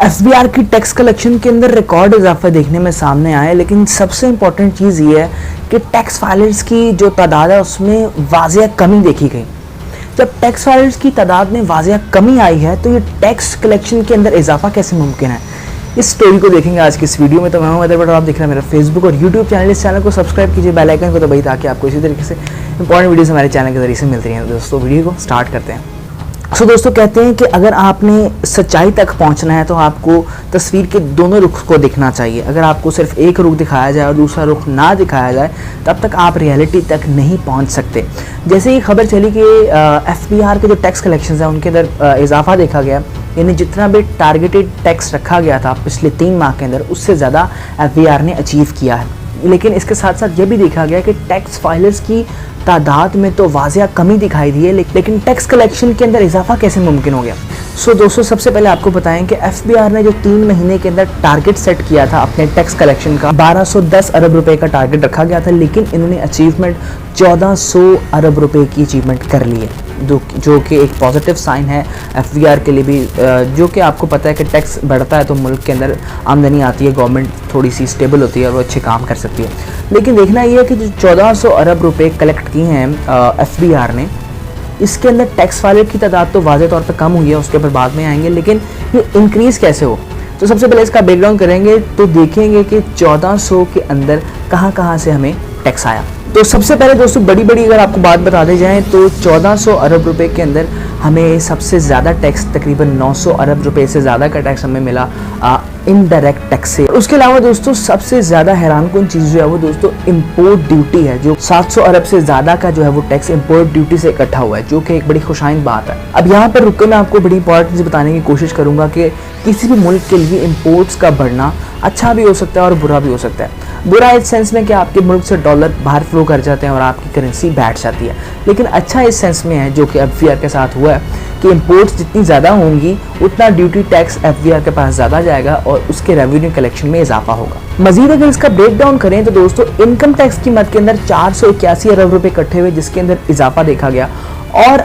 FBR की tax collection के अंदर रिकॉर्ड इजाफा देखने में सामने आया, लेकिन सबसे इम्पॉर्टेंट चीज़ ये है कि टैक्स फाइलर्स की जो तादाद है उसमें वाज़िया कमी देखी गई। जब टैक्स फाइलर्स की तादाद में वाज़िया कमी आई है तो ये टैक्स कलेक्शन के अंदर इजाफा कैसे मुमकिन है, इस स्टोरी को देखेंगे आज की इस वीडियो में। तो मैं हूं अदर बट आप देख रहे हैं मेरा फेसबुक और यूट्यूब चैनल। इस चैनल को सब्सक्राइब कीजिए, बेल आइकन को दबाइए ताकि आपको इसी तरीके से इंपॉर्टेंट वीडियोस हमारे चैनल के जरिए से मिलती हैं। दोस्तों वीडियो को स्टार्ट करते हैं। दोस्तों कहते हैं कि अगर आपने सच्चाई तक पहुंचना है तो आपको तस्वीर के दोनों रुख को दिखना चाहिए। अगर आपको सिर्फ एक रुख दिखाया जाए और दूसरा रुख ना दिखाया जाए तब तक आप रियलिटी तक नहीं पहुंच सकते। जैसे ही खबर चली कि एफबीआर के जो टैक्स कलेक्शन है उनके अंदर इजाफा देखा गया, यानी जितना भी टारगेटेड टैक्स रखा गया था पिछले 3 माह के अंदर उससे ज़्यादा एफबीआर ने अचीव किया है। लेकिन इसके साथ साथ ये भी देखा गया कि टैक्स फाइलर्स की तादाद में तो वाज़िया कमी दिखाई दी है, लेकिन टैक्स कलेक्शन के अंदर इजाफा कैसे मुमकिन हो गया। दोस्तों सबसे पहले आपको बताएं कि एफबीआर ने जो 3 महीने के अंदर टारगेट सेट किया था अपने टैक्स कलेक्शन का, 1210 अरब रुपए का टारगेट रखा गया था, लेकिन इन्होंने अचीवमेंट 1400 अरब रुपए की अचीवमेंट कर ली है, जो कि एक पॉजिटिव साइन है एफबीआर के लिए भी। जो कि आपको पता है कि टैक्स बढ़ता है तो मुल्क के अंदर आमदनी आती है, गवर्नमेंट थोड़ी सी स्टेबल होती है और वो अच्छे काम कर सकती है। लेकिन देखना ये है कि जो 1400 अरब रुपए कलेक्ट किए हैं एफबीआर ने, इसके अंदर टैक्स फाइलर की तादाद तो वाज़े तौर पर कम हुई है, उसके ऊपर बाद में आएंगे, लेकिन ये इंक्रीज़ कैसे हो। तो सबसे पहले इसका ब्रेकडाउन करेंगे तो देखेंगे कि 1400 के अंदर कहाँ से हमें टैक्स आया। तो सबसे पहले दोस्तों बड़ी अगर आपको बात बता दी जाए तो 1400 अरब रुपए के अंदर हमें सबसे ज़्यादा टैक्स तकरीबन 900 अरब रुपए से ज़्यादा का टैक्स हमें मिला इनडायरेक्ट टैक्स से। उसके अलावा दोस्तों सबसे ज़्यादा हैरानकुन चीज़ जो है वो दोस्तों इंपोर्ट ड्यूटी है, जो 700 अरब से ज़्यादा का जो है वो टैक्स इंपोर्ट ड्यूटी से इकट्ठा हुआ है, जो कि एक बड़ी खुशाइन बात है। अब यहाँ पर रुक के मैं आपको बड़ी इंपॉर्टेंट बताने की कोशिश करूँगा कि किसी भी मुल्क के लिए इंपोर्ट्स का बढ़ना अच्छा भी हो सकता है और बुरा भी हो सकता है। बुरा इस सेंस में कि आपके मुल्क से डॉलर बाहर फ्लो कर जाते हैं और आपकी करेंसी बैठ जाती है, लेकिन अच्छा इस सेंस में है जो कि एफबीआर के साथ हुआ है कि इंपोर्ट्स जितनी ज़्यादा होंगी उतना ड्यूटी टैक्स एफबीआर के पास ज़्यादा जाएगा और उसके रेवेन्यू कलेक्शन में इजाफा होगा। मजीद अगर इसका ब्रेक डाउन करें तो दोस्तों इनकम टैक्स की मद के अंदर 481 अरब रुपए इकट्ठे हुए, जिसके अंदर इजाफा देखा गया। और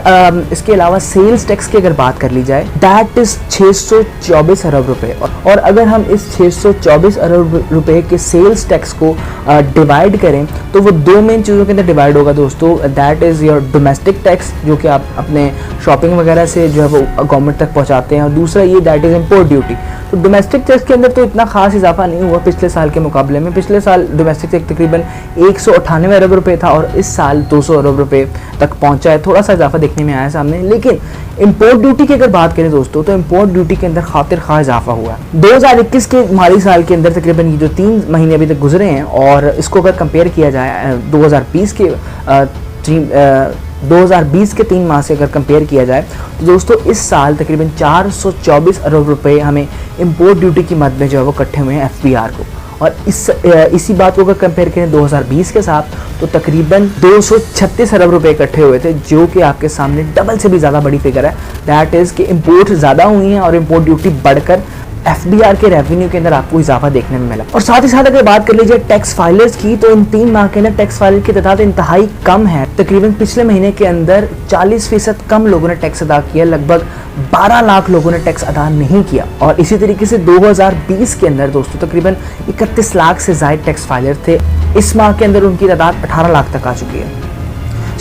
इसके अलावा सेल्स टैक्स की अगर बात कर ली जाए दैट इज 624 अरब रुपए। और अगर हम इस 624 अरब रुपए के सेल्स टैक्स को डिवाइड करें तो वो 2 मेन चीज़ों के अंदर डिवाइड होगा दोस्तों। That is your domestic tax, जो कि आप अपने शॉपिंग वगैरह से जो है वो गवर्नमेंट तक पहुंचाते हैं, और दूसरा ये दैट इज़ इम्पोर्ट ड्यूटी। तो डोमेस्टिक टैक्स के अंदर तो इतना खास इजाफा नहीं हुआ पिछले साल के मुकाबले में। पिछले साल डोमेस्टिक टैक्स तकरीबन 198 अरब रुपए था और इस साल 200 अरब रुपए तक पहुंचा है, थोड़ा सा इजाफा देखने में आया सामने। लेकिन इंपोर्ट ड्यूटी की अगर बात करें दोस्तों तो इंपोर्ट ड्यूटी के अंदर खातिर खा इजाफा हुआ है 2021 के माली साल के अंदर। तकरीबन ये जो 3 महीने अभी तक गुजरे हैं और इसको अगर कंपेयर किया जाए 2020 के 3 माह से अगर कंपेयर किया जाए तो दोस्तों इस साल तकरीबन 424 अरब रुपए हमें इंपोर्ट ड्यूटी की मद में जो है वो इकट्ठे हुए हैं एफबीआर को। और इसी बात को अगर कंपेयर करें 2020 के साथ तो तकरीबन 236 अरब रुपए इकट्ठे हुए थे, जो कि आपके सामने डबल से भी ज़्यादा बड़ी फिगर है। दैट इज़ कि इंपोर्ट ज़्यादा हुई हैं और इंपोर्ट ड्यूटी बढ़कर एफबीआर के रेवेन्यू के अंदर आपको इजाफा देखने में मिला। और साथ ही साथ अगर बात कर लीजिए टैक्स फाइलर्स की तो इन 3 माह के अंदर टैक्स फाइलर की तादाद इंतहाई कम है। तकरीबन पिछले महीने के अंदर 40% कम लोगों ने टैक्स अदा किया, लगभग 12 लाख लोगों ने टैक्स अदा नहीं किया। और इसी तरीके से 2020 के अंदर दोस्तों तकरीबन 31 लाख से ज़ायद टैक्स फाइलर थे। इस माह के अंदर उनकी तादाद 18 लाख तक आ चुकी है।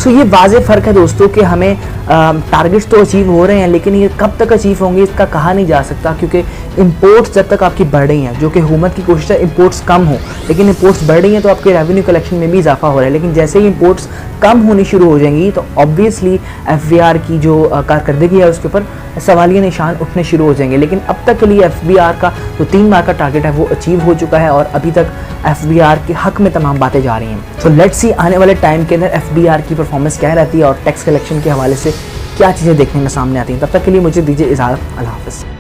ये वाज़े फ़र्क है दोस्तों कि हमें टारगेट्स तो अचीव हो रहे हैं, लेकिन ये कब तक अचीव होंगे इसका कहा नहीं जा सकता, क्योंकि इंपोर्ट्स जब तक आपकी बढ़ रही हैं, जो कि हुकूमत की कोशिश है इंपोर्ट्स कम हो, लेकिन इंपोर्ट्स बढ़ रही हैं तो आपके रेवेन्यू कलेक्शन में भी इजाफा हो रहा है। लेकिन जैसे ही इंपोर्ट्स कम होनी शुरू हो जाएंगी तो ऑब्वियसली एफबीआर की जो कारकर्दगी है उसके ऊपर सवालिया निशान उठने शुरू हो जाएंगे। लेकिन अब तक के लिए एफबीआर का जो 3 माह का टारगेट है वो अचीव हो चुका है और अभी तक एफबीआर के हक में तमाम बातें जा रही हैं। तो लेट्स सी आने वाले टाइम के अंदर एफबीआर की परफॉर्मेंस क्या रहती है और टैक्स कलेक्शन के हवाले से क्या चीज़ें देखने में सामने आती हैं। तब तक के लिए मुझे दीजिए इजाज़त। अल्लाह हाफ़िज़।